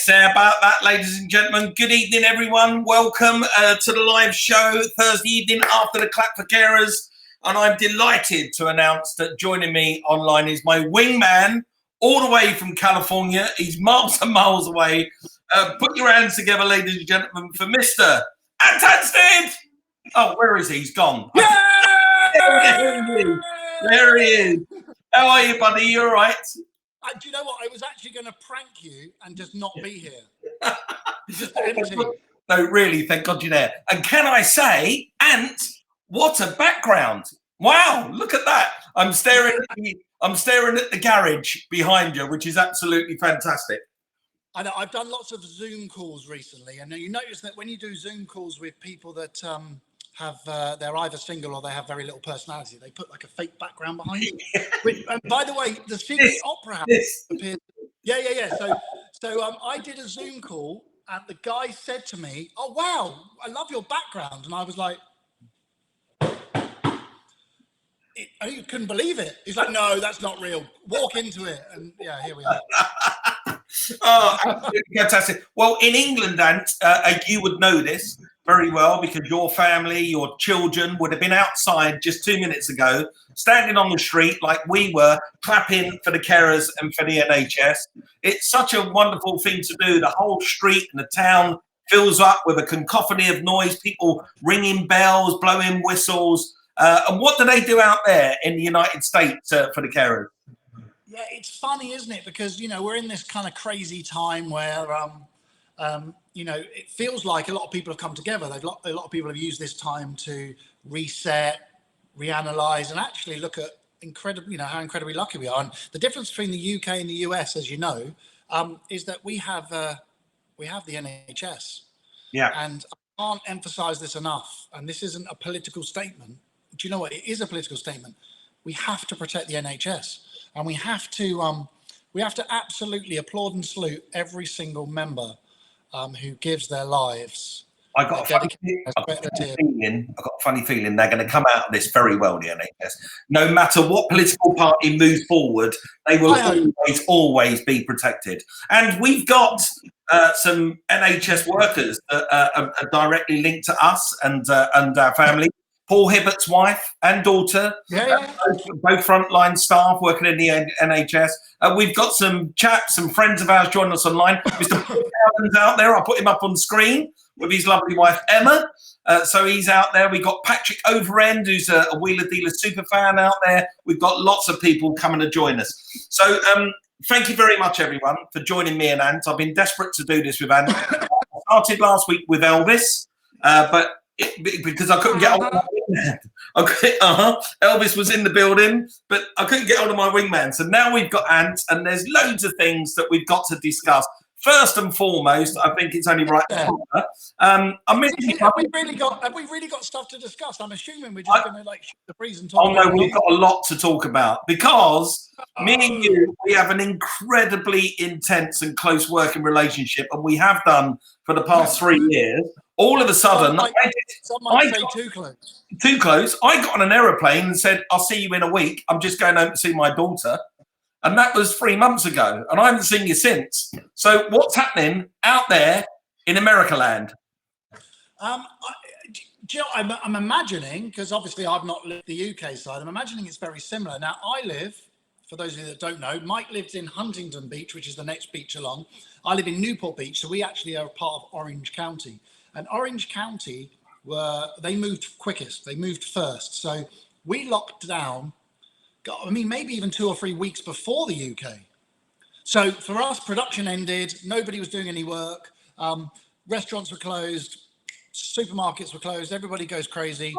say about that, ladies and gentlemen. Good evening, everyone. Welcome to the live show Thursday evening after the Clap for Carers. And I'm delighted to announce that joining me online is my wingman, all the way from California. He's miles and miles away. Put your hands together, ladies and gentlemen, for Mr. Ant Anstead. Oh, where is he? He's gone. There he is. How are you, buddy? You all right? Do you know what? I was actually going to prank you and just not be here. Just empty. No, really, thank God you're there. And can I say, Ant, what a background. Wow, look at that. I'm staring at the garage behind you, which is absolutely fantastic. I know, I've done lots of Zoom calls recently, and you notice that when you do Zoom calls with people that they're either single or they have very little personality, they put like a fake background behind you. And by the way, the Sydney Opera House appeared. Yeah. So I did a Zoom call, and the guy said to me, "Oh wow, I love your background," and I was like, I couldn't believe it. He's like, "No, that's not real. Walk into it," and yeah, here we are. Oh, absolutely fantastic. Well, in England, Ant, you would know this very well because your family, your children would have been outside just 2 minutes ago, standing on the street like we were, clapping for the carers and for the NHS. It's such a wonderful thing to do. The whole street and the town fills up with a cacophony of noise, people ringing bells, blowing whistles. And what do they do out there in the United States for the carers? Yeah, it's funny, isn't it? Because, we're in this kind of crazy time where, it feels like a lot of people have come together. A lot of people have used this time to reset, reanalyze, and actually look at how incredibly lucky we are. And the difference between the UK and the US, as you know, is that we have the NHS. Yeah. And I can't emphasize this enough. And this isn't a political statement. Do you know what? It is a political statement. We have to protect the NHS. And we have to absolutely applaud and salute every single member who gives their lives. I've got a funny feeling they're going to come out of this very well, the NHS. No matter what political party moves forward, they will always be protected. And we've got some NHS workers that are directly linked to us and our family. Paul Hibbert's wife and daughter, both frontline staff working in the NHS. We've got some chaps, some friends of ours joining us online. Mr. Paul Allen's out there. I'll put him up on screen with his lovely wife, Emma. So he's out there. We've got Patrick Overend, who's a Wheeler Dealer super fan out there. We've got lots of people coming to join us. So thank you very much, everyone, for joining me and Ant. I've been desperate to do this with Ant. I started last week with Elvis, because I couldn't get hold of my wingman. Elvis was in the building, but I couldn't get hold of my wingman. So now we've got Ant, and there's loads of things that we've got to discuss. First and foremost, I think it's only right. Have we really got stuff to discuss? I'm assuming we're just going to shoot the breeze and talk. Oh no, we've got a lot to talk about because me and you, we have an incredibly intense and close working relationship, and we have done for the past 3 years. All of a sudden, some might say too close. Too close. I got on an aeroplane and said, "I'll see you in a week. I'm just going home to see my daughter." And that was 3 months ago. And I haven't seen you since. So what's happening out there in America land? I'm imagining, because obviously I've not lived the UK side, I'm imagining it's very similar. Now, I live, for those of you that don't know, Mike lives in Huntington Beach, which is the next beach along. I live in Newport Beach, so we actually are part of Orange County. And Orange County, they moved quickest. They moved first. So we locked down, maybe even 2 or 3 weeks before the UK. So for us, production ended. Nobody was doing any work. Restaurants were closed. Supermarkets were closed. Everybody goes crazy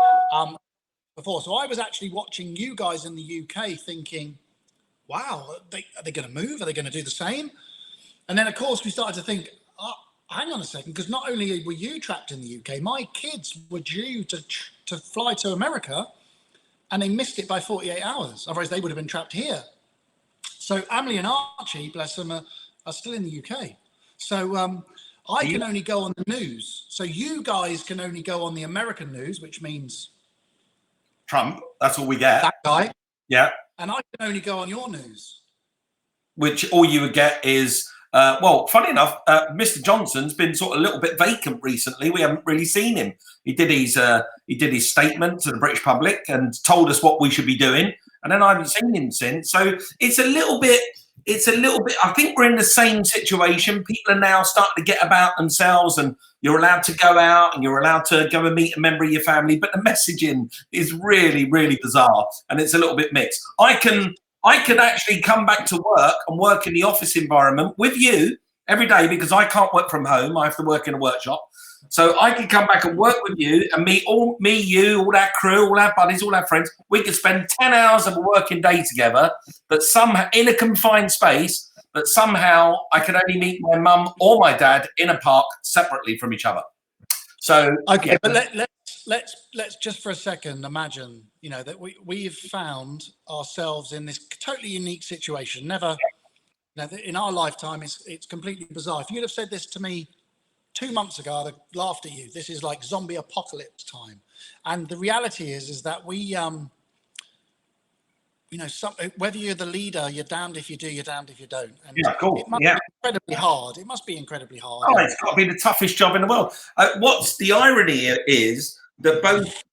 before. So I was actually watching you guys in the UK thinking, wow, are they going to move? Are they going to do the same? And then, of course, we started to think, hang on a second, because not only were you trapped in the UK, my kids were due to fly to America, and they missed it by 48 hours. Otherwise, they would have been trapped here. So Emily and Archie, bless them, are still in the UK. So I can only go on the news. So you guys can only go on the American news, which means Trump. That's all we get. That guy. Yeah. And I can only go on your news. Which all you would get is Well, funny enough, Mr. Johnson's been sort of a little bit vacant recently. We haven't really seen him. He did his statement to the British public and told us what we should be doing, and then I haven't seen him since. So it's a little bit. I think we're in the same situation. People are now starting to get about themselves, and you're allowed to go out and you're allowed to go and meet a member of your family. But the messaging is really, really bizarre, and it's a little bit mixed. I can actually come back to work and work in the office environment with you every day because I can't work from home. I have to work in a workshop. So I can come back and work with you and meet you, all our crew, all our buddies, all our friends. We could spend 10 hours of a working day together, but somehow in a confined space, but somehow I can only meet my mum or my dad in a park separately from each other. So okay, yeah. but let's just for a second imagine, that we've found ourselves in this totally unique situation. Never, in our lifetime, it's completely bizarre. If you'd have said this to me 2 months ago, I'd have laughed at you. This is like zombie apocalypse time. And the reality is that we, whether you're the leader, you're damned if you do, you're damned if you don't. And yeah, cool. It must be incredibly hard. It must be incredibly hard. Oh, it's got to be the toughest job in the world. What's the irony is that both,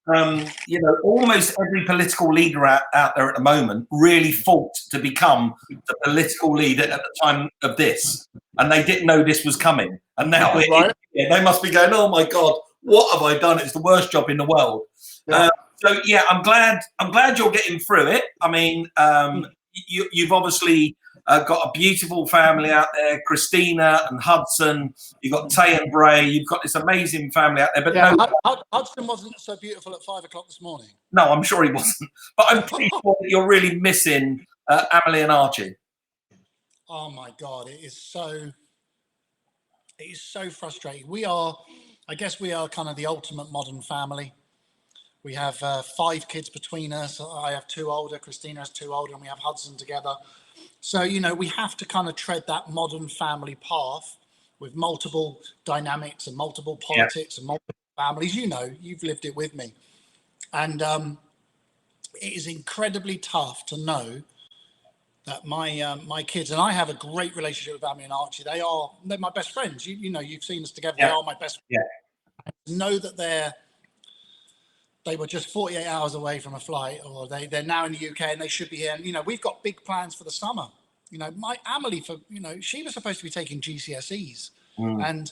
almost every political leader out there at the moment really fought to become the political leader at the time of this, and they didn't know this was coming. And now they must be going, "Oh my God, what have I done? It's the worst job in the world." Yeah. So yeah, I'm glad you're getting through it. I mean, you've obviously got a beautiful family out there, Christina and Hudson. You've got Tay and Bray. You've got this amazing family out there. But Hudson wasn't so beautiful at 5 o'clock this morning. No, I'm sure he wasn't. But I'm pretty sure that you're really missing Emily and Archie. Oh my God, it is so frustrating. I guess we are kind of the ultimate modern family. We have 5 kids between us. I have 2 older, Christina has 2 older, and we have Hudson together. So, we have to kind of tread that modern family path with multiple dynamics and multiple politics and multiple families. You've lived it with me. And it is incredibly tough to know that my kids, and I have a great relationship with Emily and Archie. They're my best friends. You've seen us together. Yeah. They are my best friends. Yeah. Know that they were just 48 hours away from a flight, or they're now in the UK and they should be here. And, we've got big plans for the summer. My Emily, she was supposed to be taking GCSEs and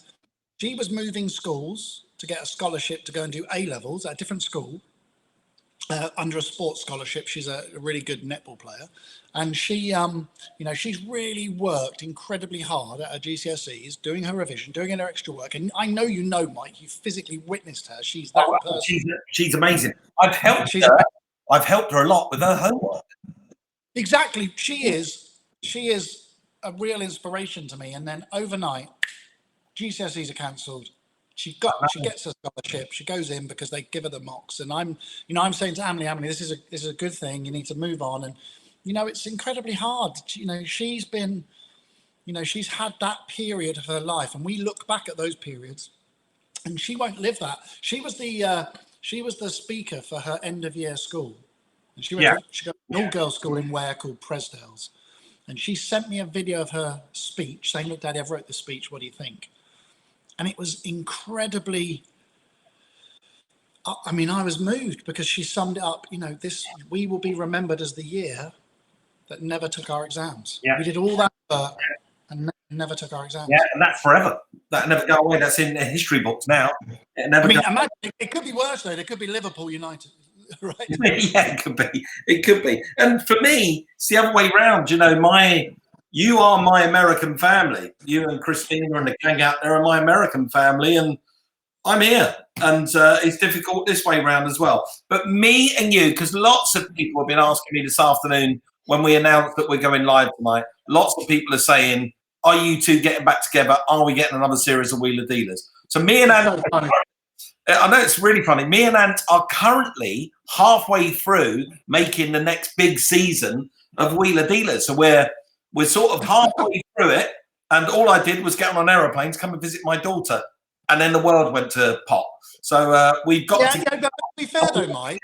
she was moving schools to get a scholarship to go and do A-levels at a different school under a sports scholarship. She's a really good netball player. And she, she's really worked incredibly hard at her GCSEs, doing her revision, doing her extra work. And I know Mike, you physically witnessed her. She's that person. She's amazing. I've helped her a lot with her homework. Exactly. She is a real inspiration to me. And then overnight, GCSEs are cancelled. She gets a scholarship. She goes in because they give her the mocks. And I'm saying to Emily, this is a good thing. You need to move on. And it's incredibly hard. She's been, she's had that period of her life, and we look back at those periods, and she won't live that. She was the speaker for her end of year school, and she got an all girls school in Ware called Presdale's, and she sent me a video of her speech saying, "Look, Daddy, I've wrote the speech. What do you think?" And it was incredibly. I was moved because she summed it up. We will be remembered as the year that never took our exams. Yeah. We did all that work and never took our exams. Yeah, and that's forever. That never go away. That's in the history books now. Imagine, it could be worse though. It could be Liverpool United, right? Yeah, it could be. And for me, it's the other way around. You are my American family. You and Christina and the gang out there are my American family, and I'm here. And it's difficult this way around as well. But me and you, because lots of people have been asking me this afternoon when we announced that we're going live tonight, lots of people are saying, are you two getting back together? Are we getting another series of Wheeler Dealers? So me and Ant, I know it's really funny. Me and Ant are currently halfway through making the next big season of Wheeler Dealers. So we're sort of halfway through it. And all I did was get on an aeroplane to come and visit my daughter. And then the world went to pot. So we've got to... to be fair though, Mike.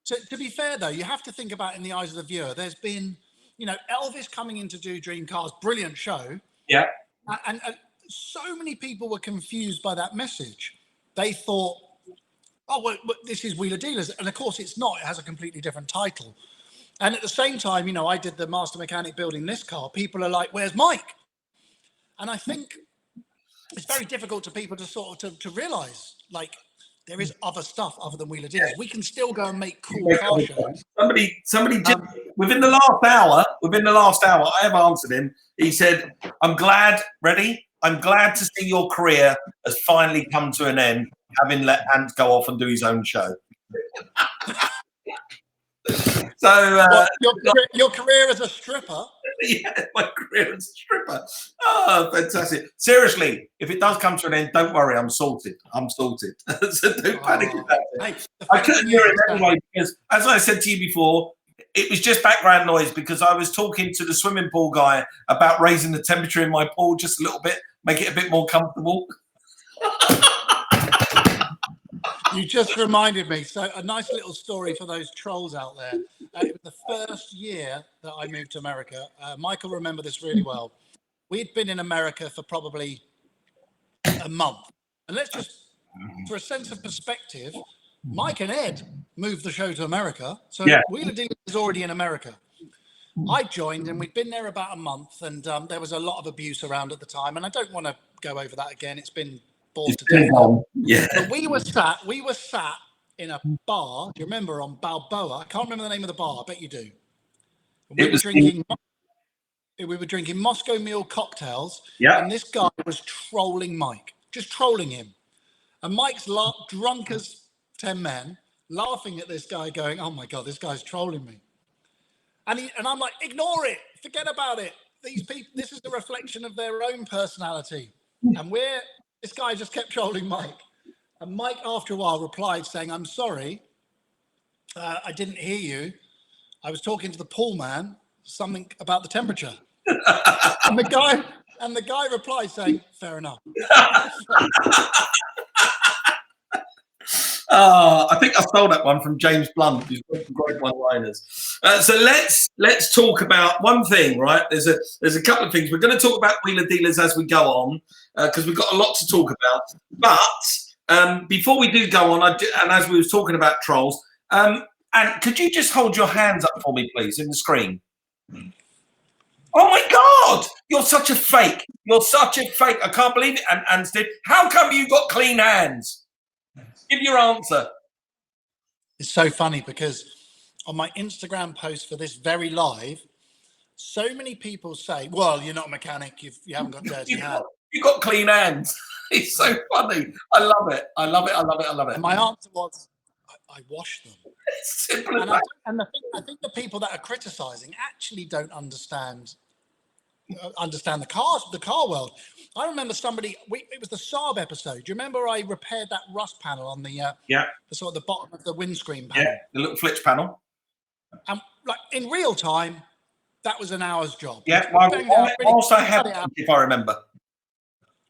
To be fair though, you have to think about in the eyes of the viewer. There's been, Elvis coming in to do Dream Cars, brilliant show. Yeah. And so many people were confused by that message. They thought, oh, well, this is Wheeler Dealers. And of course it's not. It has a completely different title. And at the same time, I did the master mechanic building this car. People are like, where's Mike? And I think it's very difficult to people to sort of to realize, like, there is other stuff other than Wheeler Dealers. We can still go and make cool car shows. Somebody just, within the last hour, I have answered him. He said, I'm glad to see your career has finally come to an end, having let Ant go off and do his own show. So your career as a stripper? Yeah, my career as a stripper. Oh, fantastic. Seriously, if it does come to an end, don't worry, I'm sorted. So don't panic about it. I couldn't hear it anyway because, as I said to you before, it was just background noise because I was talking to the swimming pool guy about raising the temperature in my pool just a little bit, make it a bit more comfortable. You just reminded me. So a nice little story for those trolls out there. It was the first year that I moved to America. Michael will remember this really well. We'd been in America for probably a month. And let's just, for a sense of perspective, Mike and Ed moved the show to America. So Wheeler Dealers is already in America. I joined and we'd been there about a month and there was a lot of abuse around at the time. And I don't want to go over that again. It's been bored to death. Yeah. But we were sat in a bar. Do you remember on Balboa? I can't remember the name of the bar. I bet you do. We were drinking Moscow Mule cocktails. Yeah. And this guy was trolling Mike, just trolling him. And Mike's drunk as 10 men, laughing at this guy, going, "Oh my God, this guy's trolling me." And I'm like, "Ignore it, forget about it. These people, this is a reflection of their own personality." And this guy just kept trolling Mike. And Mike, after a while, replied saying, "I'm sorry, I didn't hear you. I was talking to the pool man, something about the temperature." and the guy replied saying, "Fair enough." I think I stole that one from James Blunt. He's got some great one-liners. So let's talk about one thing, right? There's a couple of things. We're going to talk about Wheeler Dealers as we go on because we've got a lot to talk about. But before we do go on, and as we were talking about trolls, and could you just hold your hands up for me, please, in the screen? Oh my God! You're such a fake. I can't believe it, Ant Anstead. How come you got clean hands? Give your answer. It's so funny because on my Instagram post for this very live, so many people say, "Well, you're not a mechanic. You haven't got dirty hands. You got clean hands." It's so funny. I love it. And my answer was, I wash them. It's simple as that. I think the people that are criticizing actually don't understand the car world. I remember it was the Saab episode. Do you remember I repaired that rust panel on the sort of the bottom of the windscreen panel? Yeah, the little flitch panel. And like in real time, that was an hour's job. Yeah, whilst I had lunch, if I remember.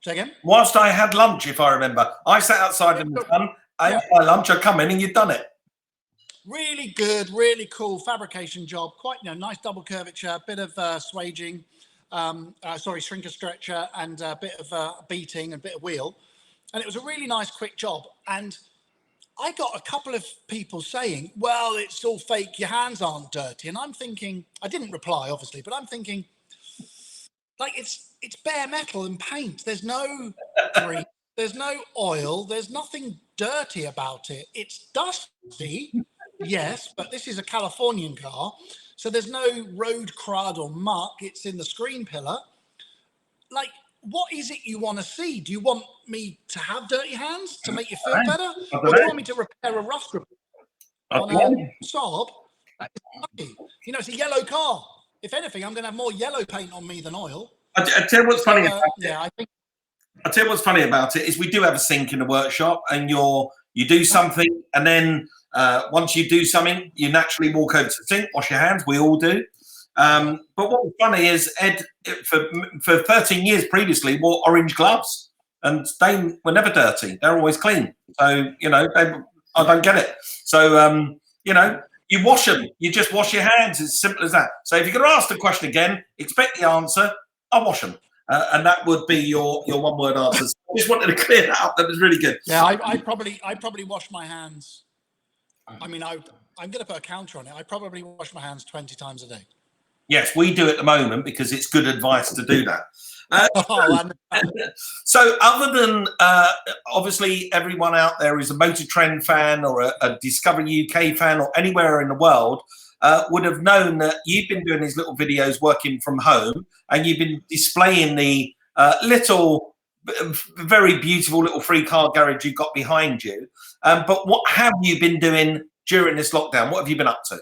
Say again? Whilst I had lunch, if I remember. I sat outside in the sun, I ate my lunch, I come in and you'd done it. Really good, really cool fabrication job. Quite, nice double curvature, bit of swaging. Shrinker stretcher and a bit of beating and a bit of wheel. And it was a really nice, quick job. And I got a couple of people saying, "Well, it's all fake. Your hands aren't dirty." And I'm thinking, I didn't reply, obviously, but I'm thinking, like, it's bare metal and paint. There's no grease, there's no oil, there's nothing dirty about it. It's dusty, yes, but this is a Californian car. So there's no road crud or muck. It's in the screen pillar. Like, what is it you want to see? Do you want me to have dirty hands to make you feel better? Or do you want me to repair a rust on a Saab? It's a yellow car. If anything, I'm going to have more yellow paint on me than oil. I tell you what's funny about it. Yeah, I tell you what's funny about it is we do have a sink in the workshop, and you do something, and then once you do something, you naturally walk over to the sink, wash your hands. We all do. But what was funny is Ed, for 13 years previously, wore orange gloves, and they were never dirty. They're always clean. So I don't get it. So you wash them. You just wash your hands. It's simple as that. So if you're going to ask the question again, expect the answer. I wash them. And that would be your one-word answer. So I just wanted to clear that up. That was really good. Yeah, I probably wash my hands. I mean, I'm going to put a counter on it. I probably wash my hands 20 times a day. Yes, we do at the moment because it's good advice to do that. So other than obviously everyone out there is a Motor Trend fan or a Discovery UK fan or anywhere in the world would have known that you've been doing these little videos working from home, and you've been displaying the little very beautiful little free car garage you got behind you. But what have you been doing during this lockdown? What have you been up to?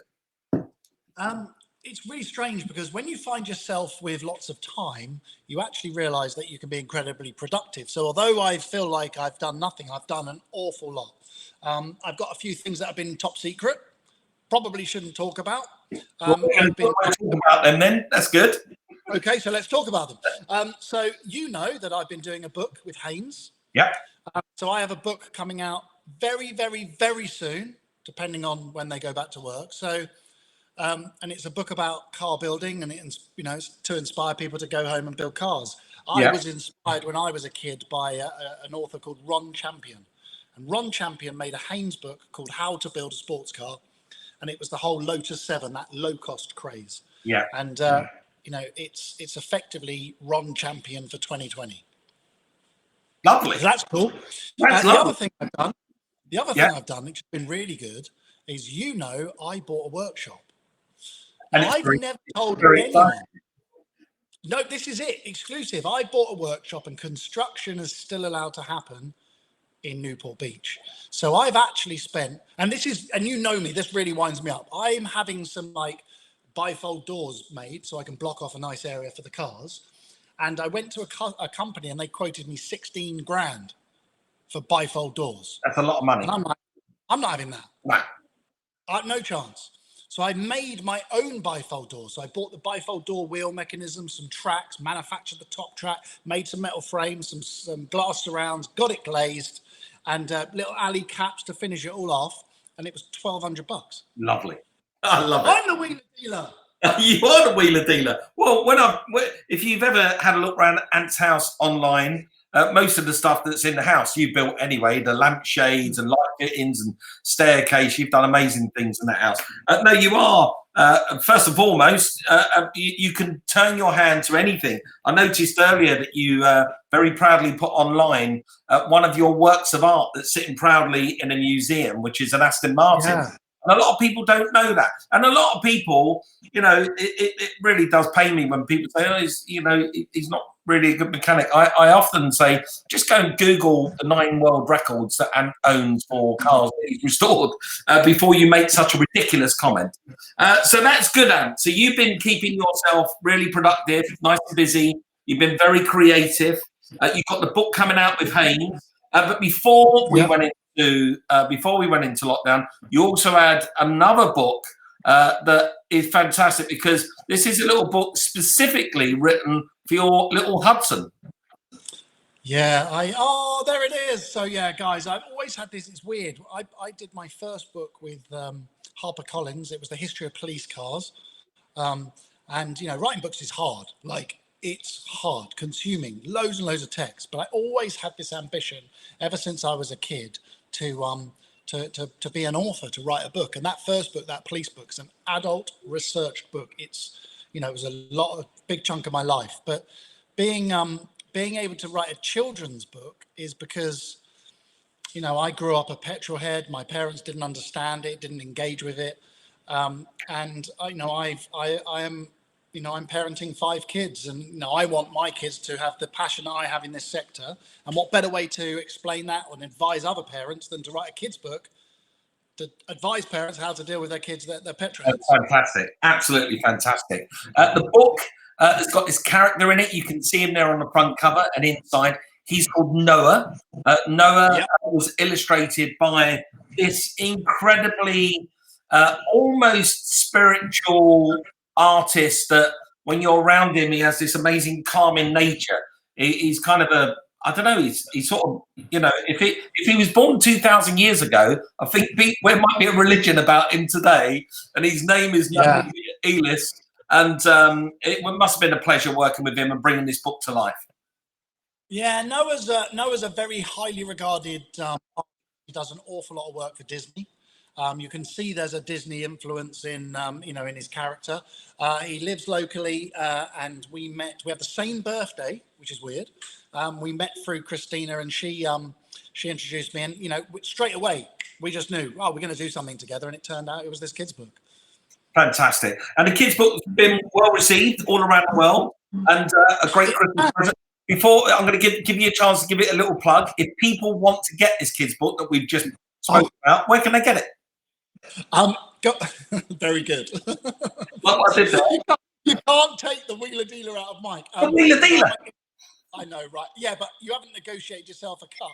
It's really strange because when you find yourself with lots of time, you actually realize that you can be incredibly productive. So although I feel like I've done nothing, I've done an awful lot. I've got a few things that have been top secret, probably shouldn't talk about. Talk about them then. That's good. Okay, so let's talk about them. So you know that I've been doing a book with Haynes. Yeah. So I have a book coming out very, very, very soon, depending on when they go back to work. So, and it's a book about car building, and it's to inspire people to go home and build cars. I was inspired when I was a kid by an author called Ron Champion, and Ron Champion made a Haynes book called How to Build a Sports Car, and it was the whole Lotus 7, that low cost craze. Yeah. And it's effectively Ron Champion for 2020. Lovely. So that's cool. That's the lovely. other thing I've done, which has been really good, is I bought a workshop. And I've never told anyone. No, this is it, exclusive. I bought a workshop, and construction is still allowed to happen in Newport Beach. So I've actually spent, and you know me, this really winds me up. I'm having some bifold doors made so I can block off a nice area for the cars. And I went to a company and they quoted me 16 grand for bifold doors. That's a lot of money. And I'm like, I'm not having that. Nah. No chance. So I made my own bifold door. So I bought the bifold door wheel mechanism, some tracks, manufactured the top track, made some metal frames, some glass surrounds, got it glazed, and little alley caps to finish it all off. And it was $1,200. Lovely. I love it. I'm the wheeler dealer. You are the wheeler dealer. Well, if you've ever had a look around Ant's house online, most of the stuff that's in the house you built anyway, the lampshades and light fittings and staircase, you've done amazing things in that house. No, you are, first and foremost, you can turn your hand to anything. I noticed earlier that you very proudly put online one of your works of art that's sitting proudly in a museum, which is an Aston Martin. Yeah. And a lot of people don't know that. And a lot of people, it really does pain me when people say, he's not really a good mechanic. I often say, just go and Google the 9 world records that Ant owns for cars that he's restored before you make such a ridiculous comment. So that's good, Ant. So you've been keeping yourself really productive, nice and busy. You've been very creative. You've got the book coming out with Haynes. But before we went into lockdown, you also had another book that is fantastic, because this is a little book specifically written for your little Hudson. Yeah, there it is. So yeah, guys, I've always had this. It's weird. I did my first book with HarperCollins. It was the history of police cars, and writing books is hard. It's hard, consuming loads and loads of text. But I always had this ambition ever since I was a kid to be an author, to write a book. And that first book, that police book, is an adult research book. It's, it was a big chunk of my life. But being able to write a children's book is because, I grew up a petrol head. My parents didn't understand it, didn't engage with it. And I'm parenting 5 kids, and I want my kids to have the passion that I have in this sector. And what better way to explain that and advise other parents than to write a kids book to advise parents how to deal with their kids, their petrol heads. Fantastic, absolutely fantastic. The book has got this character in it. You can see him there on the front cover, and inside he's called Noah. Noah was illustrated by this incredibly almost spiritual artist that when you're around him, he has this amazing calming nature. He's kind of he's sort of, if he was born 2,000 years ago, I think there might be a religion about him today, and his name is Noah Elis. and it must have been a pleasure working with him and bringing this book to life. Yeah, Noah's a very highly regarded. He does an awful lot of work for Disney. You can see there's a Disney influence in in his character. He lives locally, and we met. We have the same birthday, which is weird. We met through Christina, and she introduced me, and straight away we just knew, oh, we're going to do something together, and it turned out it was this kids' book. Fantastic, and the kids' book has been well received all around the world, and a great Christmas present. Before I'm going to give you a chance to give it a little plug. If people want to get this kids' book that we've just spoken about, where can they get it? Very good. Well, I did that. You can't take the wheeler dealer out of Mike. The wheeler dealer. I know, right? Yeah, but you haven't negotiated yourself a cut.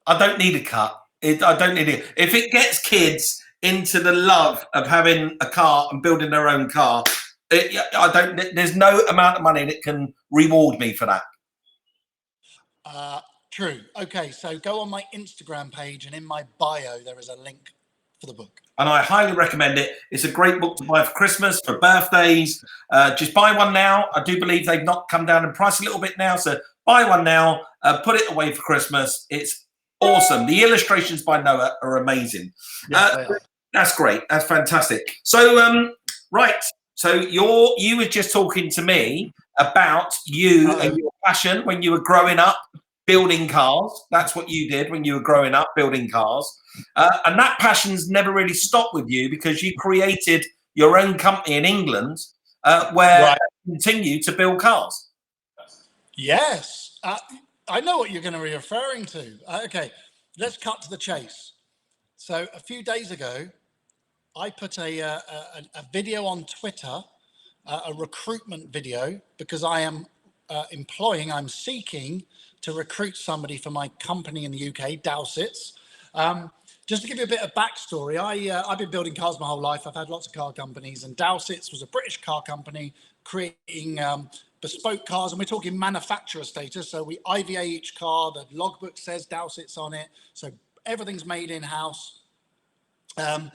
I don't need a cut. I don't need it. If it gets kids into the love of having a car and building their own car, there's no amount of money that can reward me for that. True. Okay, so go on my Instagram page, and in my bio there is a link for the book. And I highly recommend it. It's a great book to buy for Christmas, for birthdays. Just buy one now. I do believe they've not come down in price a little bit now, so buy one now. Put it away for Christmas. It's awesome. The illustrations by Noah are amazing. Yes, that's great. That's fantastic. So, right. So you were just talking to me about you and your passion when you were growing up building cars. That's what you did when you were growing up building cars. And that passion's never really stopped with you because you created your own company in England where you continue to build cars. Yes. I know what you're going to be referring to. Okay, let's cut to the chase. So a few days ago, I put a video on Twitter, a recruitment video, because I am I'm seeking to recruit somebody for my company in the UK, Dowsets. Just to give you a bit of backstory, I've been building cars my whole life. I've had lots of car companies, and Dowsets was a British car company creating bespoke cars, and we're talking manufacturer status. So we IVA each car, the logbook says Dowsets on it, so everything's made in-house. And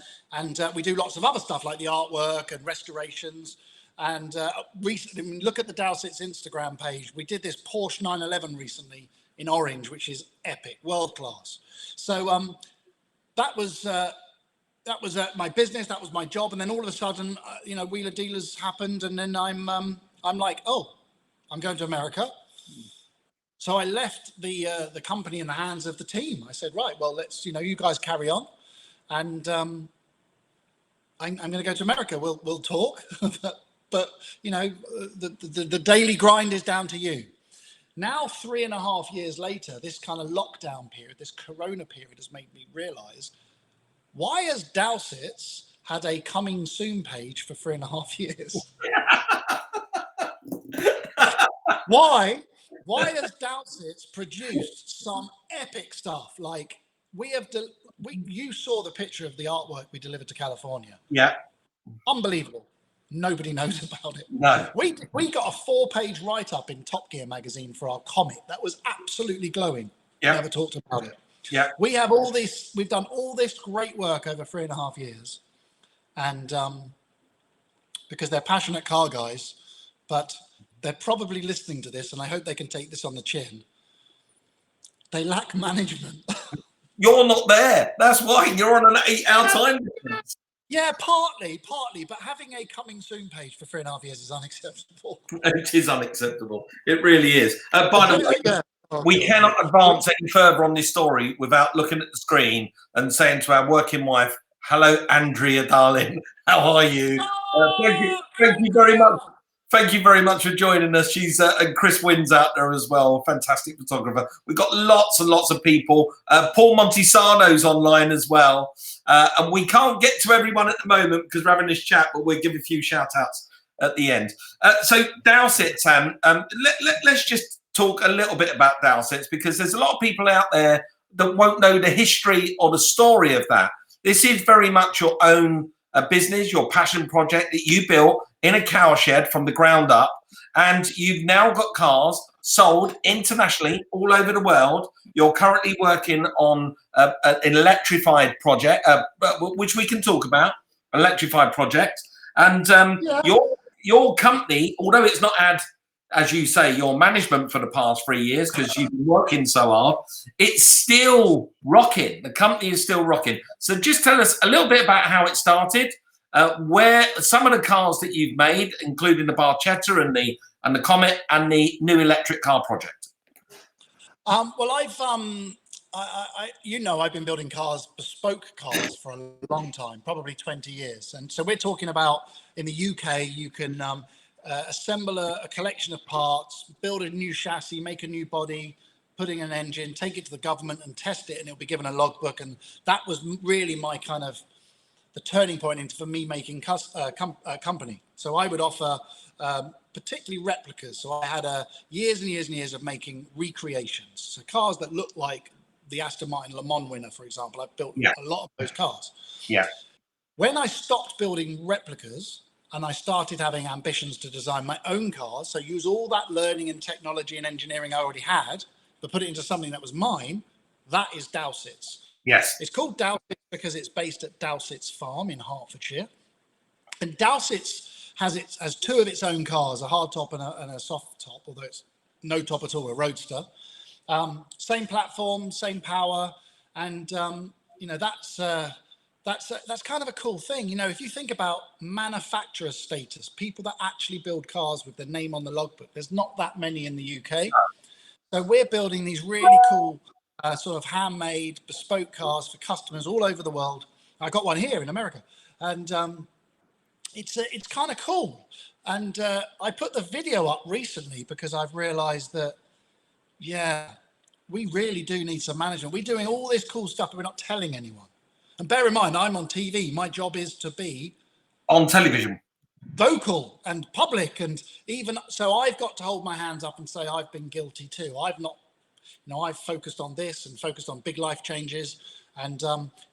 we do lots of other stuff like the artwork and restorations. And recently, look at the Dowsets Instagram page. We did this Porsche 911 recently in orange, which is epic, world class. So that was my business. That was my job. And then all of a sudden, Wheeler Dealers happened, and then I'm like, oh, I'm going to America. So I left the company in the hands of the team. I said, right, well, let's you guys carry on. And I'm going to go to America. We'll talk, but the daily grind is down to you. Now, 3.5 years later, this kind of lockdown period, this Corona period, has made me realise, why has Dowsets had a coming soon page for 3.5 years? Why has Dowsets produced some epic stuff like? You saw the picture of the artwork we delivered to California. Yeah. Unbelievable. Nobody knows about it. No. We got a 4-page write-up in Top Gear magazine for our comic. That was absolutely glowing. Yeah. Never talked about it. Yeah. We've done all this great work over 3.5 years. And because they're passionate car guys, but they're probably listening to this, and I hope they can take this on the chin. They lack management. You're not there. That's why you're on an 8-hour time difference. Yeah, partly, but having a coming soon page for 3.5 years is unacceptable. It is unacceptable. It really is. By the way, we cannot advance any further on this story without looking at the screen and saying to our working wife, hello, Andrea, darling. How are you? Thank you very much. Thank you very much for joining us. She's and Chris Wynn's out there as well, fantastic photographer. We've got lots and lots of people. Paul Montesano's online as well, and we can't get to everyone at the moment because we're having this chat, but we'll give a few shout outs at the end. So Dowsets, Sam, let's just talk a little bit about Dowsets because there's a lot of people out there that won't know the history or the story of that. This is very much your own business, your passion project that you built in a cowshed from the ground up, and you've now got cars sold internationally all over the world. You're currently working on an electrified project, which we can talk about, electrified project, and your company, although it's not had, as you say, your management for the past 3 years because you've been working so hard, it's still rocking. The company is still rocking. So just tell us a little bit about how it started, where some of the cars that you've made, including the Barchetta and the Comet and the new electric car project. Well, I've been building bespoke cars for a long time, probably 20 years. And so we're talking about in the UK, you can assemble a collection of parts, build a new chassis, make a new body, put in an engine, take it to the government and test it, and it'll be given a logbook. And that was really my kind of the turning point for me making company. So I would offer particularly replicas. So I had years and years and years of making recreations. So cars that look like the Aston Martin Le Mans winner, for example. I've built a lot of those cars. Yeah. When I stopped building replicas and I started having ambitions to design my own cars, so use all that learning and technology and engineering I already had, but put it into something that was mine, that is Dowsett's. Yes. It's called Dowsett's because it's based at Dowsett's farm in Hertfordshire. And Dowsett's has two of its own cars, a hard top and a soft top, although it's no top at all, a roadster. Same platform, same power, and that's kind of a cool thing. If you think about manufacturer status, people that actually build cars with their name on the logbook, there's not that many in the UK. So we're building these really cool sort of handmade bespoke cars for customers all over the world. I got one here in America, and it's kind of cool. And I put the video up recently because I've realized that, we really do need some management. We're doing all this cool stuff, but we're not telling anyone. And bear in mind, I'm on TV. My job is to be on television, vocal and public. And even so, I've got to hold my hands up and say, I've been guilty too. I've focused on this and focused on big life changes. And,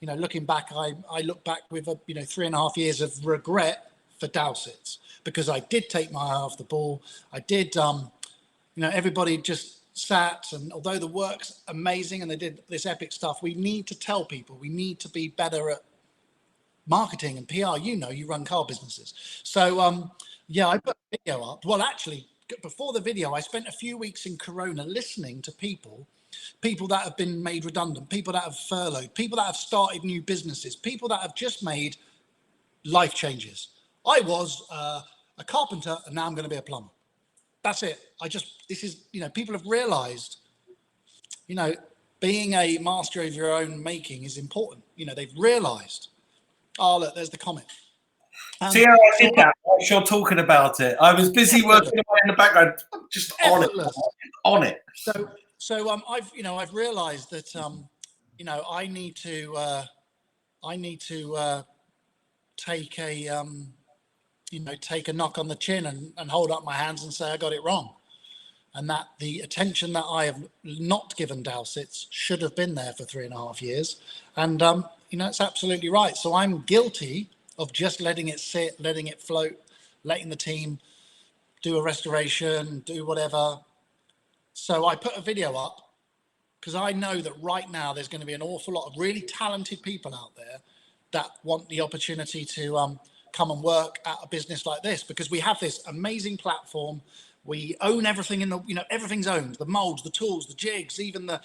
looking back, I look back with 3.5 years of regret for Dowsett's because I did take my eye off the ball. I did, everybody just sat, and although the work's amazing and they did this epic stuff, we need to tell people, we need to be better at marketing and PR. You run car businesses. So, I put a video up. Well, actually, before the video, I spent a few weeks in Corona listening to people that have been made redundant, people that have furloughed, people that have started new businesses, people that have just made life changes. I was a carpenter and now I'm going to be a plumber. That's it. People have realized, being a master of your own making is important. They've realized, oh, look, there's the Comet. See how I did that whilst you're talking about it? I was busy working in the background, just on it. So I've realized that, I need to take a knock on the chin and hold up my hands and say I got it wrong, and that the attention that I have not given Dowsett's should have been there for 3.5 years, and it's absolutely right. So I'm guilty of just letting it sit, letting it float, letting the team do a restoration, do whatever. So I put a video up because I know that right now there's going to be an awful lot of really talented people out there that want the opportunity to come and work at a business like this, because we have this amazing platform. We own everything everything's owned, the molds, the tools, the jigs, even the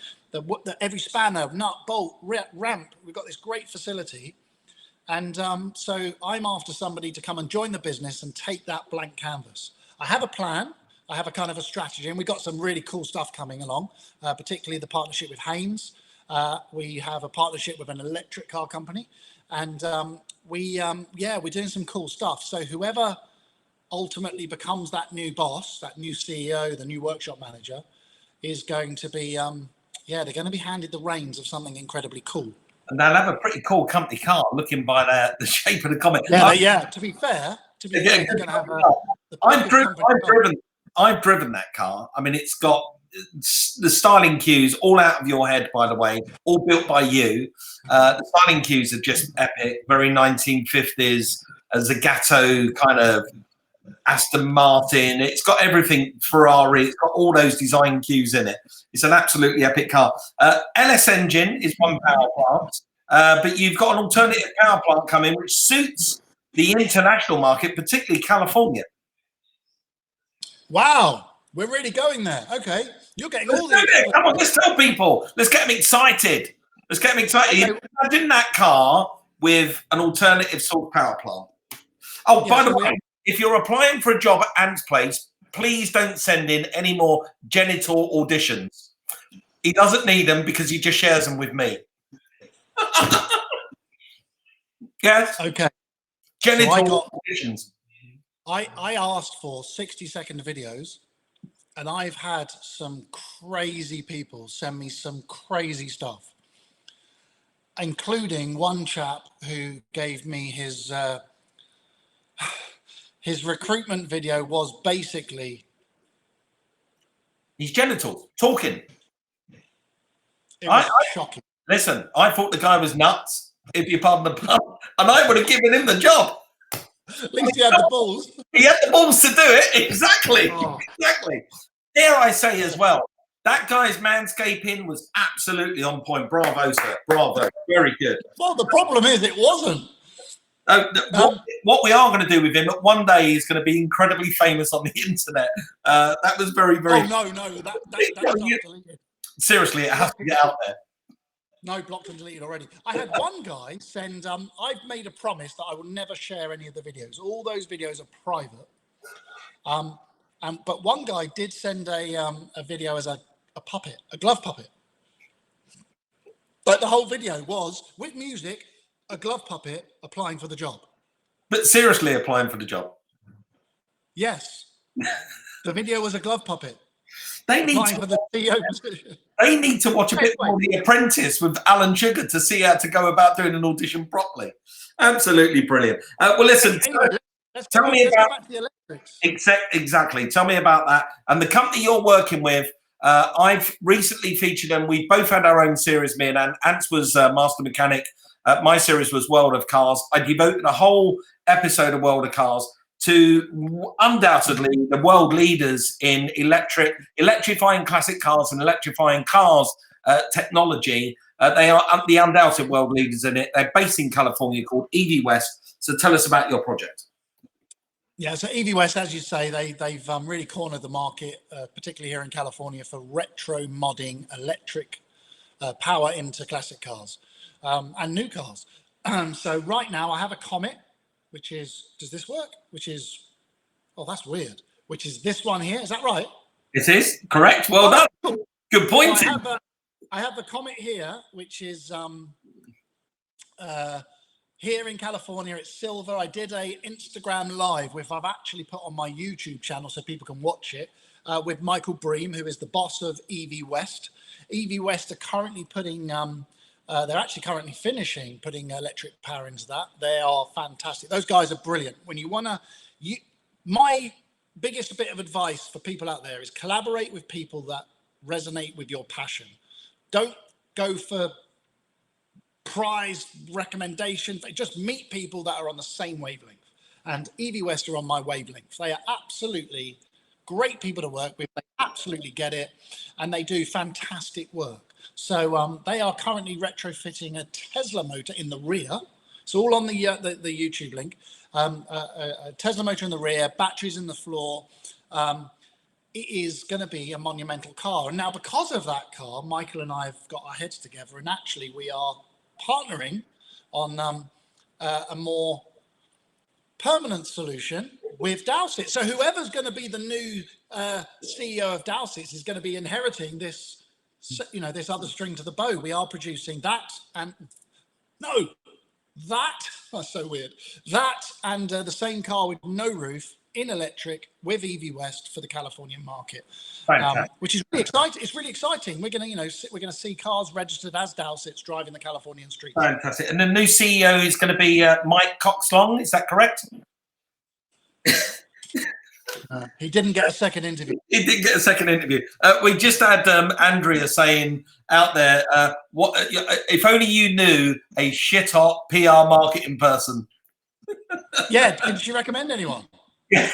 every spanner, nut, bolt, ramp. We've got this great facility. And so I'm after somebody to come and join the business and take that blank canvas. I have a plan. I have a kind of a strategy, and we've got some really cool stuff coming along, particularly the partnership with Haynes. We have a partnership with an electric car company, and we're doing some cool stuff. So whoever ultimately becomes that new boss, that new CEO, the new workshop manager, is going to be, they're going to be handed the reins of something incredibly cool. And they'll have a pretty cool company car, looking by the shape of the Comet. To be fair, they're going to have I've driven that car. I mean, it's got the styling cues all out of your head, by the way, all built by you. The styling cues are just epic, very 1950s, a Zagato kind of Aston Martin. It's got everything Ferrari. It's got all those design cues in it. It's an absolutely epic car. LS engine is one power plant, but you've got an alternative power plant coming which suits the international market, particularly California. Wow. We're really going there. Okay. You're getting all the... Come on, let's tell people. Let's get them excited. Okay. Imagine that car with an alternative source power plant. Oh, by the way, if you're applying for a job at Ant's place, please don't send in any more genital auditions. He doesn't need them because he just shares them with me. Yes. Okay. Genital auditions. I asked for 60-second videos, and I've had some crazy people send me some crazy stuff, including one chap who gave me his recruitment video was basically his genitals talking. It was shocking. Listen, I thought the guy was nuts, if you pardon the pun, and I would have given him the job. At least he had the balls. He had the balls to do it. Exactly. Oh. Exactly. Dare I say as well, that guy's manscaping was absolutely on point. Bravo, sir. Bravo. Very good. Well, the problem is it wasn't. What we are going to do with him, one day he's going to be incredibly famous on the internet. That was very, very... Oh, no. That's deleted. Seriously, it has to get out there. No, blocked and deleted already. I had one guy send, I've made a promise that I will never share any of the videos. All those videos are private. But one guy did send a video as a puppet, a glove puppet. But the whole video was, with music, a glove puppet applying for the job. But seriously applying for the job? Yes. The video was a glove puppet. They need to watch a bit more The Apprentice with Alan Sugar to see how to go about doing an audition properly. Absolutely brilliant. Well, listen, tell me about the electrics. Exactly. Tell me about that. And the company you're working with, I've recently featured them. We both had our own series, me and Ant. Ant's was Master Mechanic. My series was World of Cars. I devoted a whole episode of World of Cars to undoubtedly the world leaders in electrifying classic cars and electrifying cars technology. They are the undoubted world leaders in it. They're based in California, called EV West. So tell us about your project. Yeah, so EV West, as you say, they've really cornered the market, particularly here in California, for retro modding electric power into classic cars and new cars. So right now I have a Comet, which is, does this work? Which is, oh, that's weird. Which is this one here. Is that right? It is, correct. Well done. Cool. Good point. So I have the Comet here, which is here in California. It's silver. I did a Instagram live, which I've actually put on my YouTube channel so people can watch it, with Michael Brewer, who is the boss of EV West. EV West are currently putting... they're actually currently finishing putting electric power into that. They are fantastic. Those guys are brilliant. When you want to, my biggest bit of advice for people out there is collaborate with people that resonate with your passion. Don't go for prize recommendations. Just meet people that are on the same wavelength. And EV West are on my wavelength. They are absolutely great people to work with. They absolutely get it. And they do fantastic work. So they are currently retrofitting a Tesla motor in the rear. It's all on the YouTube link. A Tesla motor in the rear, batteries in the floor. It is going to be a monumental car. And now because of that car, Michael and I have got our heads together, and actually we are partnering on a more permanent this So whoever's going to be the new CEO of Dowsett is going to be inheriting this, this other string to the bow. We are producing that and that's so weird. That and the same car with no roof in electric with EV West for the Californian market, which is really exciting. It's really exciting. We're going to see cars registered as Dowsetts driving the Californian streets. Fantastic. And the new CEO is going to be Mike Coxlong. Is that correct? He didn't get a second interview. He didn't get a second interview. We just had Andrea saying out there, "What if only you knew a shit hot PR marketing person?" Yeah, did she recommend anyone? Yeah.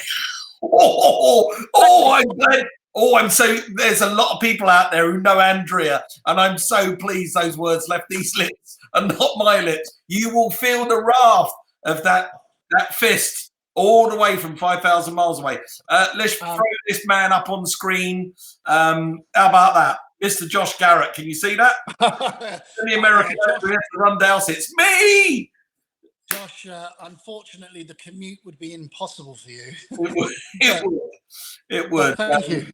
I'm so there's a lot of people out there who know Andrea, and I'm so pleased those words left these lips and not my lips. You will feel the wrath of that fist all the way from 5,000 miles away. Let's throw this man up on screen. How about that? Mr. Josh Garrett, can you see that? The American to run Dowsett. It's me! Josh, unfortunately, the commute would be impossible for you. It would. Thank you.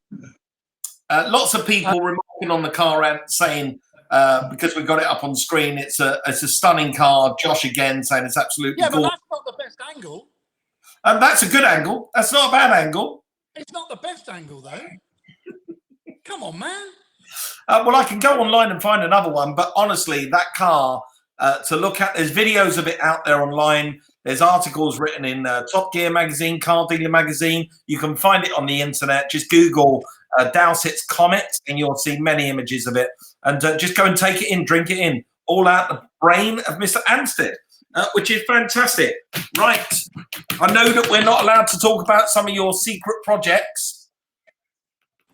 Lots of people remarking on the car and saying, because we've got it up on screen, it's a stunning car. Josh again saying it's absolutely gorgeous. But that's not the best angle. That's a good angle. That's not a bad angle. It's not the best angle, though. Come on, man. Well, I can go online and find another one, but honestly, that car, to look at, there's videos of it out there online. There's articles written in Top Gear magazine, Car Dealer magazine. You can find it on the internet. Just Google Dowsett's Comet, and you'll see many images of it. And just go and take it in, drink it in. All out the brain of Mr. Anstead, which is fantastic. Right. I know that we're not allowed to talk about some of your secret projects,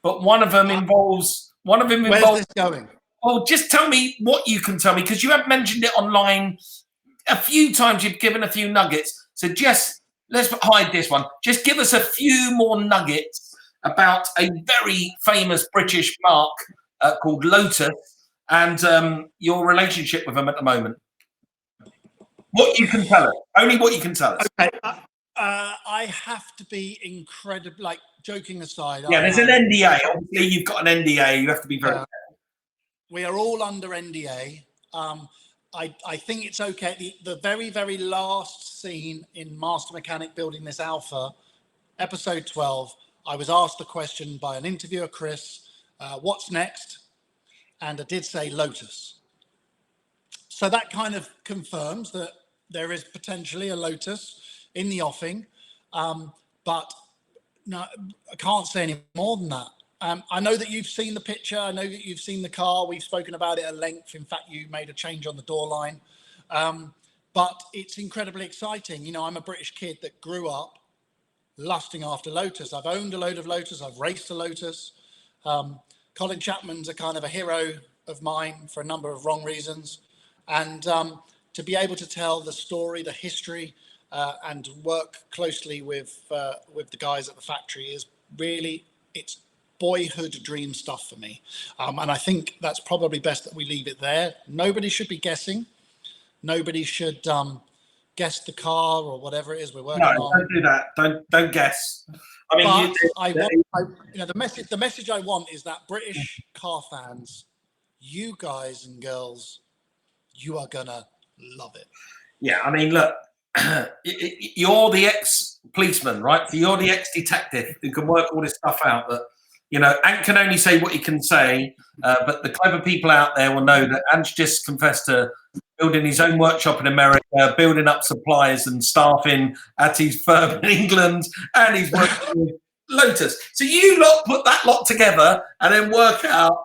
but one of them involves... Where's this going? Oh, just tell me what you can tell me, because you have mentioned it online a few times. You've given a few nuggets. So just, let's hide this one. Just give us a few more nuggets about a very famous British marque called Lotus and your relationship with them at the moment. What you can tell us. Only what you can tell us. Okay. I have to be incredible, like, joking aside. Yeah, there's an NDA. Obviously, you've got an NDA. You have to be very careful. We are all under NDA. I think it's okay. The very, very last scene in Master Mechanic building this Alpha, episode 12, I was asked the question by an interviewer, Chris, what's next? And I did say Lotus. So that kind of confirms that there is potentially a Lotus in the offing, but no, I can't say any more than that. I know that you've seen the picture. I know that you've seen the car. We've spoken about it at length. In fact, you made a change on the door line. But it's incredibly exciting. You know, I'm a British kid that grew up lusting after Lotus. I've owned a load of Lotus. I've raced a Lotus. Colin Chapman's a kind of a hero of mine for a number of wrong reasons. And to be able to tell the story, the history, and work closely with the guys at the factory is really, it's boyhood dream stuff for me. And I think that's probably best that we leave it there. Nobody should be guessing. Nobody should guess the car or whatever it is we're working on. No, don't do that. Don't guess. I mean, the message I want is that British car fans, you guys and girls, you are gonna love it. Yeah, I mean, look, you're the ex-policeman, right? So you're the ex-detective who can work all this stuff out. But, you know, Ant can only say what he can say, but the clever people out there will know that Ant's just confessed to building his own workshop in America, building up suppliers and staffing at his firm in England, and he's working with Lotus. So you lot put that lot together and then work out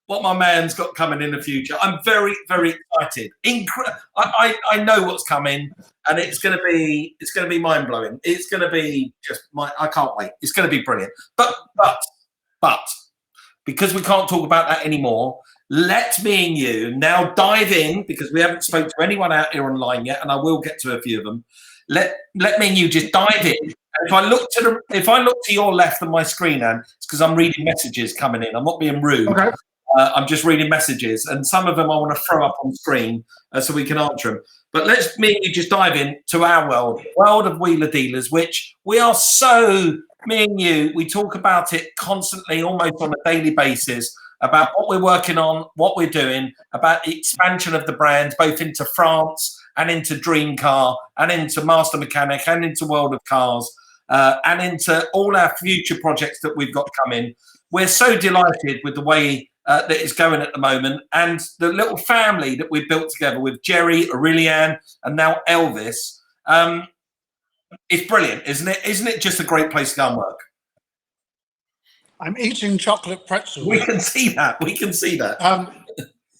what my man's got coming in the future. I'm very, very excited. I know what's coming, and it's going to be mind blowing. It's going to be I can't wait. It's going to be brilliant. But because we can't talk about that anymore, let me and you now dive in, because we haven't spoken to anyone out here online yet, and I will get to a few of them. Let me and you just dive in. And if I look to your left on my screen, Anne, it's because I'm reading messages coming in. I'm not being rude. Okay. I'm just reading messages, and some of them I want to throw up on screen so we can answer them. But let's me and you just dive in to our world of wheeler dealers, which we are so, me and you, we talk about it constantly, almost on a daily basis, about what we're working on, what we're doing, about the expansion of the brand, both into France and into Dream Car and into Master Mechanic and into World of Cars and into all our future projects that we've got coming. We're so delighted with the way that it's going at the moment, and the little family that we've built together with Jerry, Aurelian, and now Elvis. It's brilliant, isn't it? Isn't it just a great place to go and work? I'm eating chocolate pretzels. We can see that. We can see that.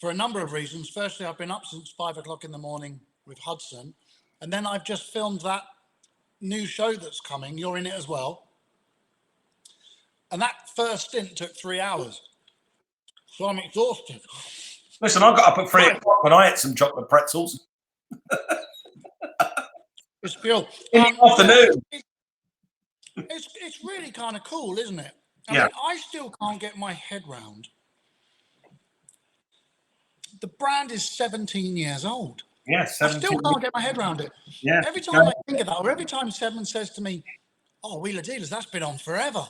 For a number of reasons. Firstly, I've been up since 5 o'clock in the morning with Hudson, and then I've just filmed that new show that's coming. You're in it as well. And that first stint took 3 hours. So I'm exhausted. Listen, I got up at 3 o'clock when I ate some chocolate pretzels. It's cool. In the afternoon. It's really kind of cool, isn't it? I Yeah. mean, I still can't get my head round. The brand is 17 years old. Yes. I still can't get my head around it. Yeah. Every time I think of that, or every time Seven says to me, "Oh, Wheeler Dealers, that's been on forever."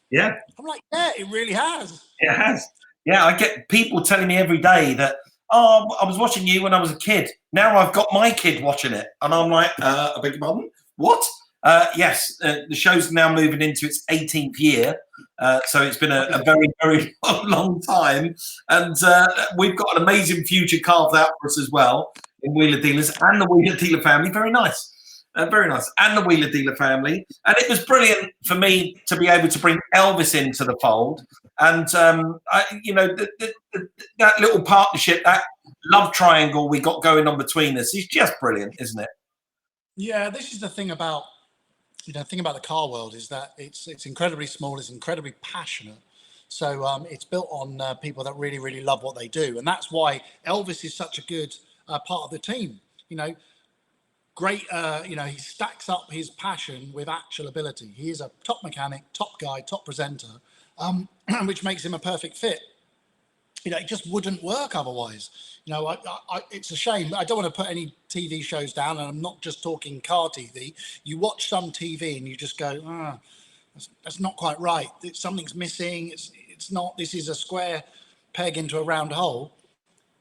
Yeah. I'm like, yeah, it really has. It has. Yeah, I get people telling me every day that, oh, I was watching you when I was a kid. Now I've got my kid watching it. And I'm like, I beg your pardon? What? Yes, the show's now moving into its 18th year. So it's been a very, very long time. And we've got an amazing future carved out for us as well in Wheeler Dealers and the Wheeler Dealer family. Very nice. Very nice. And the Wheeler Dealer family. And it was brilliant for me to be able to bring Elvis into the fold. And, that little partnership, that love triangle we got going on between us is just brilliant, isn't it? Yeah, this is the thing about, the car world is that it's incredibly small, it's incredibly passionate. So it's built on people that really, really love what they do. And that's why Elvis is such a good part of the team. Great, he stacks up his passion with actual ability. He is a top mechanic, top guy, top presenter, which makes him a perfect fit. It just wouldn't work otherwise. It's a shame. I don't want to put any TV shows down, and I'm not just talking car TV. You watch some TV and you just go, that's not quite right. Something's missing. It's not. This is a square peg into a round hole.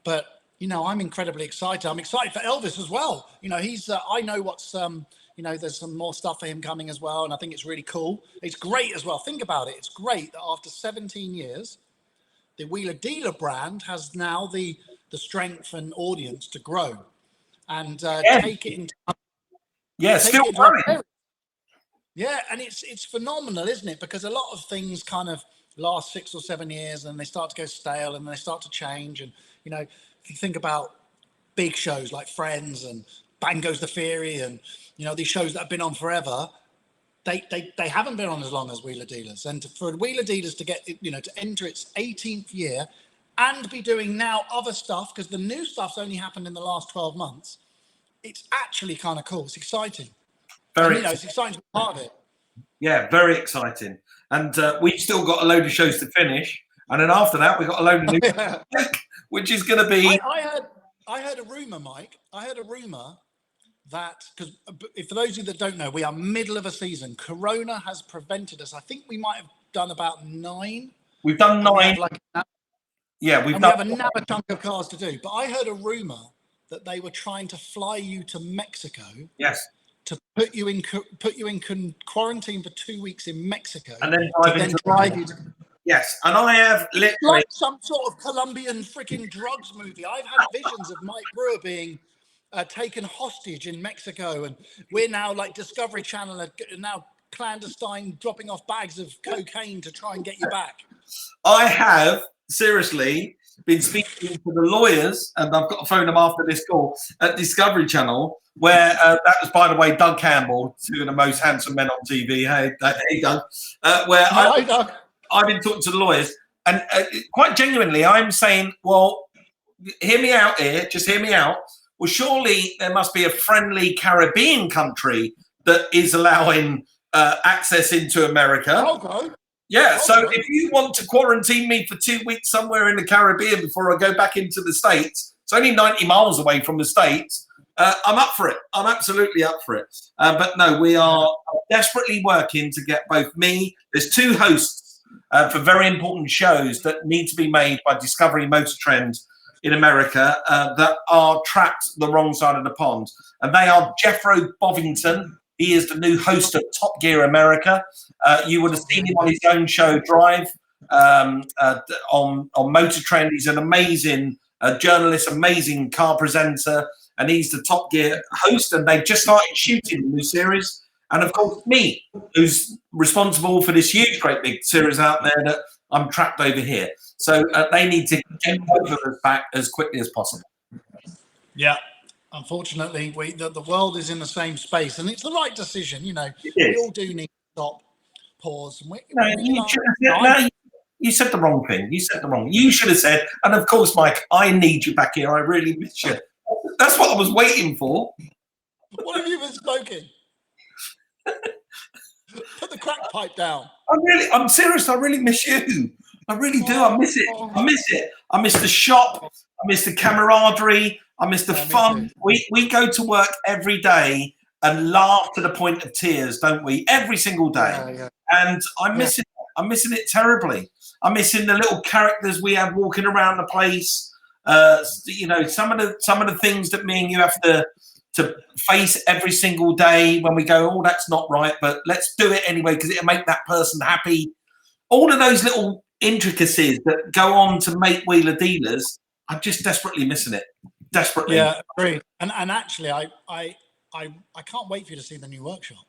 But I'm incredibly excited. I'm excited for Elvis as well. He's. I know what's. There's some more stuff for him coming as well, and I think it's really cool. It's great as well. Think about it. It's great that after 17 years, the Wheeler Dealer brand has now the strength and audience to grow and take it into. Yeah, still growing. Yeah, and it's phenomenal, isn't it? Because a lot of things kind of last 6 or 7 years, and they start to go stale, and they start to change. And if you think about big shows like Friends and Bang Goes the Theory, and these shows that have been on forever, they haven't been on as long as Wheeler Dealers. And for Wheeler Dealers to get to enter its 18th year and be doing now other stuff, because the new stuff's only happened in the last 12 months, it's actually kind of cool. It's exciting. It's exciting to be part of it. Yeah, very exciting. And we've still got a load of shows to finish. And then after that, we've got a load of new which is going to be... I heard a rumour, Mike. I heard a rumour that, because for those of you that don't know, we are middle of a season. Corona has prevented us. I think we might have done about 9. We've done 9. We have another chunk of cars to do. But I heard a rumour that they were trying to fly you to Mexico. Yes. To put you in quarantine for 2 weeks in Mexico, and then drive you to. Yes, and I have literally like some sort of Colombian freaking drugs movie. I've had visions of Mike Brewer being taken hostage in Mexico, and we're now like Discovery Channel are now clandestine dropping off bags of cocaine to try and get you back. I have seriously been speaking to the lawyers, and I've got to phone them after this call at Discovery Channel, where that was, by the way, Doug Campbell, two of the most handsome men on TV. Hey Doug. Hi, Doug. I've been talking to the lawyers, and quite genuinely, I'm saying, well, hear me out here. Just hear me out. Well, surely there must be a friendly Caribbean country that is allowing access into America. Okay. Yeah, so if you want to quarantine me for 2 weeks somewhere in the Caribbean before I go back into the States, it's only 90 miles away from the States, I'm up for it. I'm absolutely up for it. But no, we are desperately working to get both me, there's 2 hosts for very important shows that need to be made by Discovery Motor Trend in America that are trapped the wrong side of the pond. And they are Jeffro Bovington. He is the new host of Top Gear America. You would have seen him on his own show, Drive, on Motor Trend. He's an amazing journalist, amazing car presenter, and he's the Top Gear host. And they've just started shooting the new series. And of course, me, who's responsible for this huge, great big series out there that I'm trapped over here. So they need to get both of us back as quickly as possible. Yeah. Unfortunately, the world is in the same space, and it's the right decision. We all do need to stop, pause. You said the wrong thing. You should have said, and of course, Mike, I need you back here. I really miss you. That's what I was waiting for. What have you been smoking? Put the crack pipe down. I'm serious. I really miss you. I really do. I miss it. I miss it. I miss the shop. I miss the camaraderie. I miss the fun. We go to work every day and laugh to the point of tears, don't we? Every single day. Yeah. And I'm missing it. I'm missing it terribly. I'm missing the little characters we have walking around the place. You know, some of the things that me and you have to face every single day when we go, oh, that's not right, but let's do it anyway because it'll make that person happy. All of those little intricacies that go on to make wheeler dealers, I'm just desperately missing it. Desperately. Yeah, agreed. And actually, I can't wait for you to see the new workshop.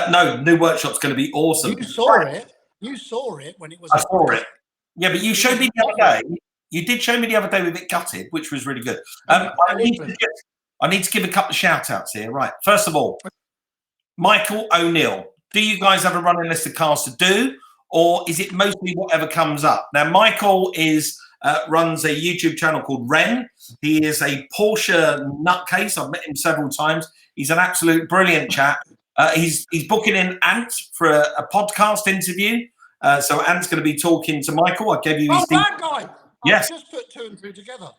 No, new workshop's going to be awesome. You saw it. You saw it when it was. I saw it. Yeah, but you showed me the other day. You did show me the other day with it gutted, which was really good. I need to give a couple of shout outs here. Right. First of all, Michael O'Neill. Do you guys have a running list of cars to do, or is it mostly whatever comes up? Now, Michael runs a YouTube channel called Ren. He is a Porsche nutcase. I've met him several times. He's an absolute brilliant chap. He's booking in Ant for a podcast interview. So Ant's going to be talking to Michael. I gave you his that guy. Yes. I just put 2 and 2 together.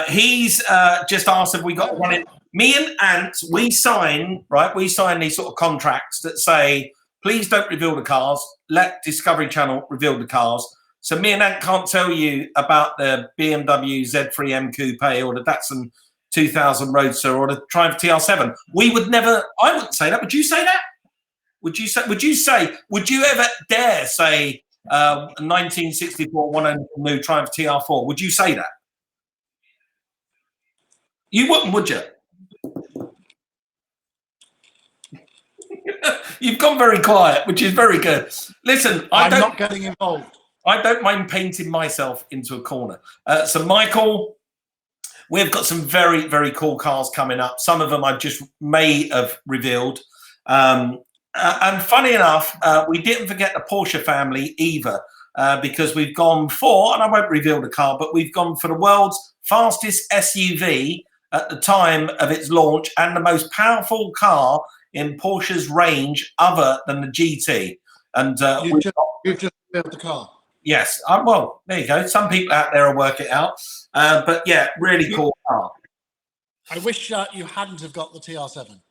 He's just asked if we got to run it. Me and Ant, we sign these sort of contracts that say, please don't reveal the cars. Let Discovery Channel reveal the cars. So me and Ant can't tell you about the BMW Z3 M Coupe or the Datsun 2000 Roadster or the Triumph TR7. We would never. I wouldn't say that. Would you say that? Would you ever dare say 1964 100 new Triumph TR4? Would you say that? You wouldn't, would you? You've gone very quiet, which is very good. Listen, I'm not getting involved. I don't mind painting myself into a corner. So, Michael, we've got some very, very cool cars coming up. Some of them I just may have revealed. And funny enough, we didn't forget the Porsche family either, because we've gone for, and I won't reveal the car, but we've gone for the world's fastest SUV at the time of its launch and the most powerful car in Porsche's range other than the GT. And you've just built the car. Yes. Well, there you go. Some people out there will work it out. But yeah, really cool car. I wish you hadn't have got the TR7.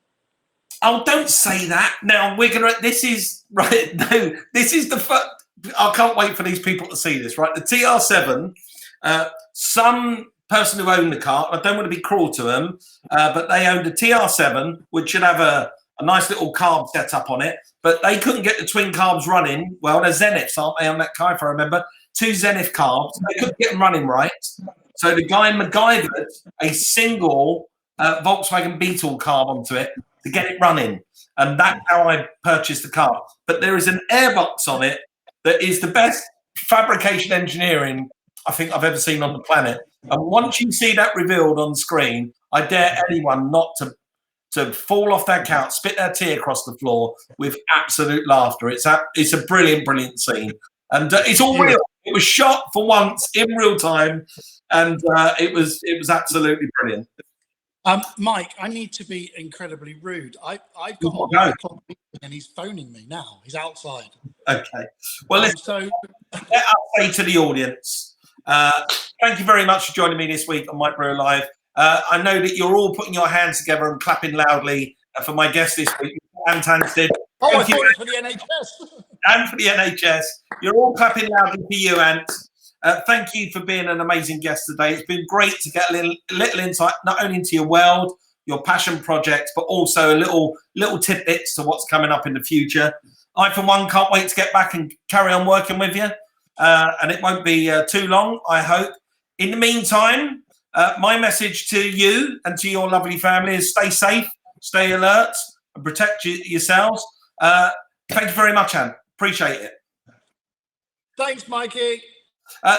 Oh, don't say that. Now this is right. No, this is I can't wait for these people to see this, right? The TR7, some person who owned the car, I don't want to be cruel to them, but they owned a TR7, which should have a nice little carb setup on it, but they couldn't get the twin carbs running. Well, they're Zeniths, aren't they, on that car, if I remember? 2 Zenith carbs. They couldn't get them running right. So the guy MacGyvered a single Volkswagen Beetle carb onto it to get it running. And that's how I purchased the car. But there is an airbox on it that is the best fabrication engineering I think I've ever seen on the planet. And once you see that revealed on screen, I dare anyone not to fall off their couch, spit their tea across the floor with absolute laughter. It's a brilliant, brilliant scene. And it's all real. It was shot for once in real time. And it was absolutely brilliant. Mike, I need to be incredibly rude. I've got a call and he's phoning me now. He's outside. Okay. Well, let us say to the audience, thank you very much for joining me this week on Mike Brewer Live. I know that you're all putting your hands together and clapping loudly for my guest this week, Ant Anstead. Oh, I thought it was for the NHS. And for the NHS. You're all clapping loudly for you, Ant. Thank you for being an amazing guest today. It's been great to get a little insight, not only into your world, your passion projects, but also a little tidbits to what's coming up in the future. I, for one, can't wait to get back and carry on working with you. And it won't be too long, I hope. In the meantime, my message to you and to your lovely family is stay safe, stay alert, and protect yourselves. Thank you very much, Anne. Appreciate it. Thanks, Mikey.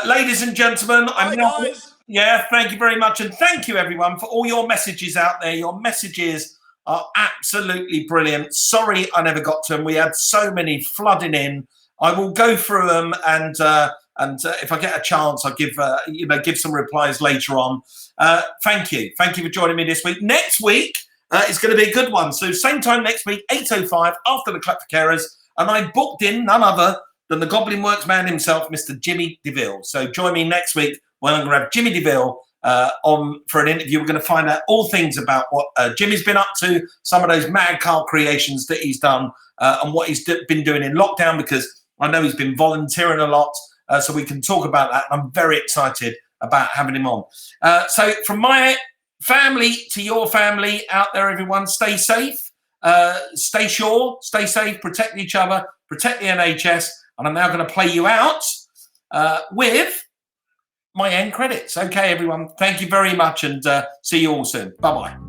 Ladies and gentlemen, thank you very much. And thank you, everyone, for all your messages out there. Your messages are absolutely brilliant. Sorry I never got to them. We had so many flooding in. I will go through them, and if I get a chance, I'll give some replies later on. Thank you for joining me this week. Next week, It's going to be a good one. So same time next week, 8:05 after the Clap for Carers, and I booked in none other than the Goblin Works man himself, Mr. Jimmy DeVille. So join me next week when I'm going to have Jimmy DeVille on for an interview. We're going to find out all things about what Jimmy's been up to, some of those mad car creations that he's done, and what he's been doing in lockdown, because I know he's been volunteering a lot, so we can talk about that. I'm very excited about having him on. So from my family to your family out there, everyone, stay safe, stay sure, stay safe, protect each other, protect the NHS. And I'm now going to play you out with my end credits. Okay, everyone. Thank you very much, and see you all soon. Bye-bye.